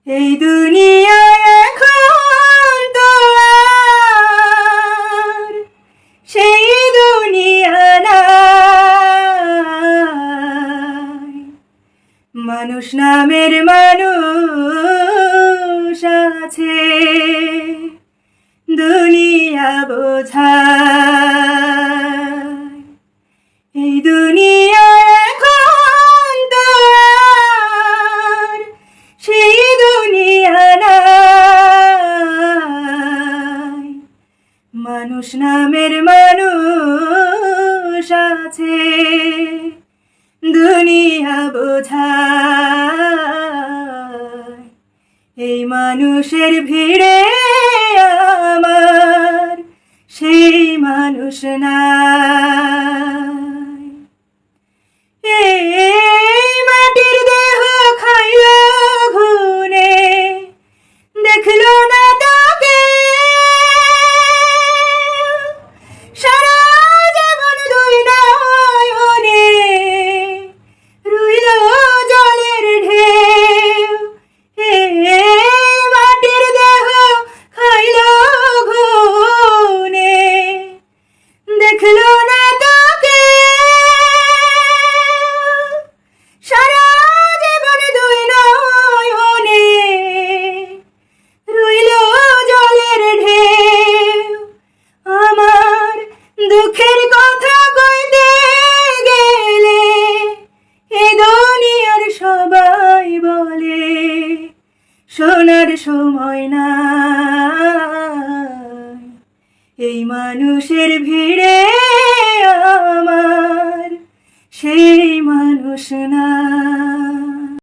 এই দুনিয়ায় এখন তো আর সেই দুনিয়া নাই। মানুষ নামের মানুষ আছে দুনিয়া বোঝায়। এই দুনিয়া এখন তো আর সেই দুনিয়া নাই। মানুষ নামের মানুষ আছে দুনিয়া বোঝায়। এই মানুষের ভিড়ে আমার সেই মানুষ নাই। এই মাটির দেহ খাইল ঘুনে, দেখলো না তাকে সারা জীবন দুই নয়নে রইল জলের ঢেউ। এই মাটির দেহ খাইল ঘুনে, দেখলো না তাকে সারা জীবন দুই নয়নে রইল জলের ঢেউ। আমার দুঃখের কথা কইতে গেলে এ দুনিয়ার সবাই বলে শোনার সময় নাই। এই মানুষের ভিড়ে আমার সেই মানুষ নাই।